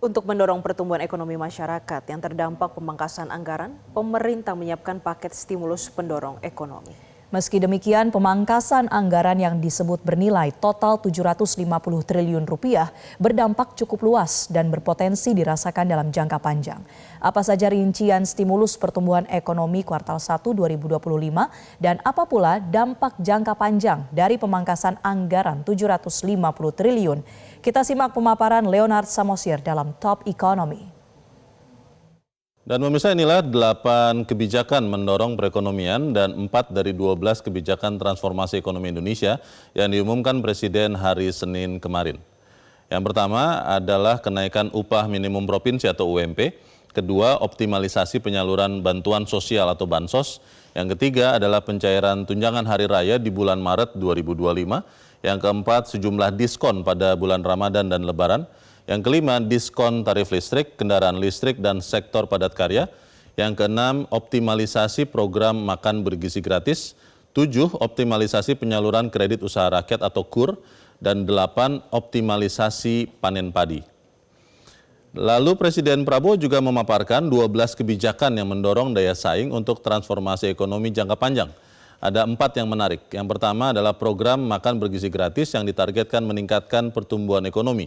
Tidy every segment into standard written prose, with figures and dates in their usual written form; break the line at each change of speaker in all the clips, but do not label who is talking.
Untuk mendorong pertumbuhan ekonomi masyarakat yang terdampak pemangkasan anggaran, pemerintah menyiapkan paket stimulus pendorong ekonomi.
Meski demikian, pemangkasan anggaran yang disebut bernilai total 750 triliun rupiah berdampak cukup luas dan berpotensi dirasakan dalam jangka panjang. Apa saja rincian stimulus pertumbuhan ekonomi kuartal 1 2025 dan apa pula dampak jangka panjang dari pemangkasan anggaran 750 triliun? Kita simak pemaparan Leonard Samosir dalam Top Economy.
Dan pemirsa, inilah 8 kebijakan mendorong perekonomian dan 4 dari 12 kebijakan transformasi ekonomi Indonesia yang diumumkan Presiden hari Senin kemarin. Yang pertama adalah kenaikan upah minimum provinsi atau UMP. Kedua, optimalisasi penyaluran bantuan sosial atau Bansos. Yang ketiga adalah pencairan tunjangan hari raya di bulan Maret 2025. Yang keempat, sejumlah diskon pada bulan Ramadan dan Lebaran. Yang kelima, diskon tarif listrik, kendaraan listrik, dan sektor padat karya. Yang keenam, optimalisasi program makan bergizi gratis. 7, optimalisasi penyaluran kredit usaha rakyat atau KUR. Dan 8, optimalisasi panen padi. Lalu Presiden Prabowo juga memaparkan 12 kebijakan yang mendorong daya saing untuk transformasi ekonomi jangka panjang. Ada 4 yang menarik. Yang pertama adalah program makan bergizi gratis yang ditargetkan meningkatkan pertumbuhan ekonomi.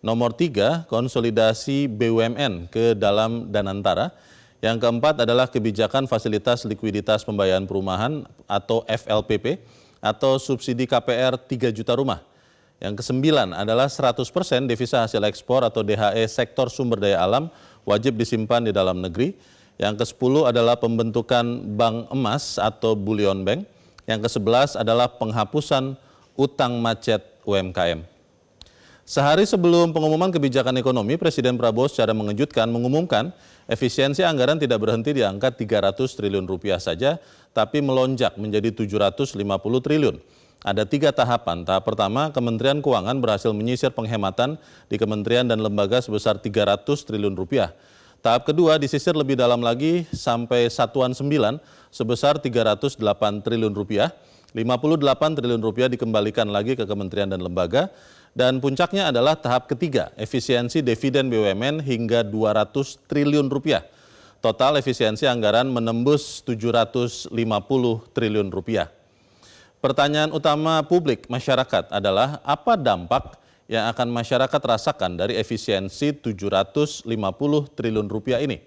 Nomor 3, konsolidasi BUMN ke dalam Danantara. Yang keempat adalah kebijakan fasilitas likuiditas pembayaran perumahan atau FLPP atau subsidi KPR 3 juta rumah. Yang kesembilan adalah 100% devisa hasil ekspor atau DHE sektor sumber daya alam wajib disimpan di dalam negeri. Yang ke-10 adalah pembentukan bank emas atau bullion bank. Yang ke-11 adalah penghapusan utang macet UMKM. Sehari sebelum pengumuman kebijakan ekonomi, Presiden Prabowo secara mengejutkan mengumumkan efisiensi anggaran tidak berhenti di angka 300 triliun rupiah saja, tapi melonjak menjadi 750 triliun. Ada 3 tahapan. Tahap pertama, Kementerian Keuangan berhasil menyisir penghematan di kementerian dan lembaga sebesar 300 triliun rupiah. Tahap kedua disisir lebih dalam lagi sampai satuan 9 sebesar 308 triliun rupiah. 58 triliun rupiah dikembalikan lagi ke kementerian dan lembaga. Dan puncaknya adalah tahap ketiga, efisiensi dividen BUMN hingga 200 triliun rupiah. Total efisiensi anggaran menembus 750 triliun rupiah. Pertanyaan utama publik masyarakat adalah apa dampak yang akan masyarakat rasakan dari efisiensi 750 triliun rupiah ini?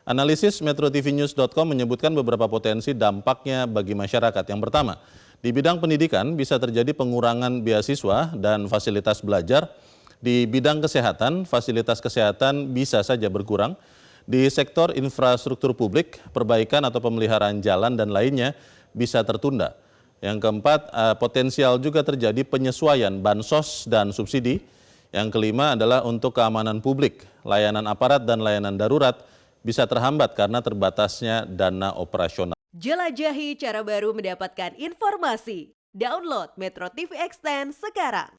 Analisis metrotvnews.com menyebutkan beberapa potensi dampaknya bagi masyarakat. Yang pertama, di bidang pendidikan bisa terjadi pengurangan beasiswa dan fasilitas belajar. Di bidang kesehatan, fasilitas kesehatan bisa saja berkurang. Di sektor infrastruktur publik, perbaikan atau pemeliharaan jalan dan lainnya bisa tertunda. Yang keempat, potensial juga terjadi penyesuaian bansos dan subsidi. Yang kelima adalah untuk keamanan publik, layanan aparat dan layanan darurat bisa terhambat karena terbatasnya dana operasional.
Jelajahi cara baru mendapatkan informasi. Download Metro TV Extend sekarang.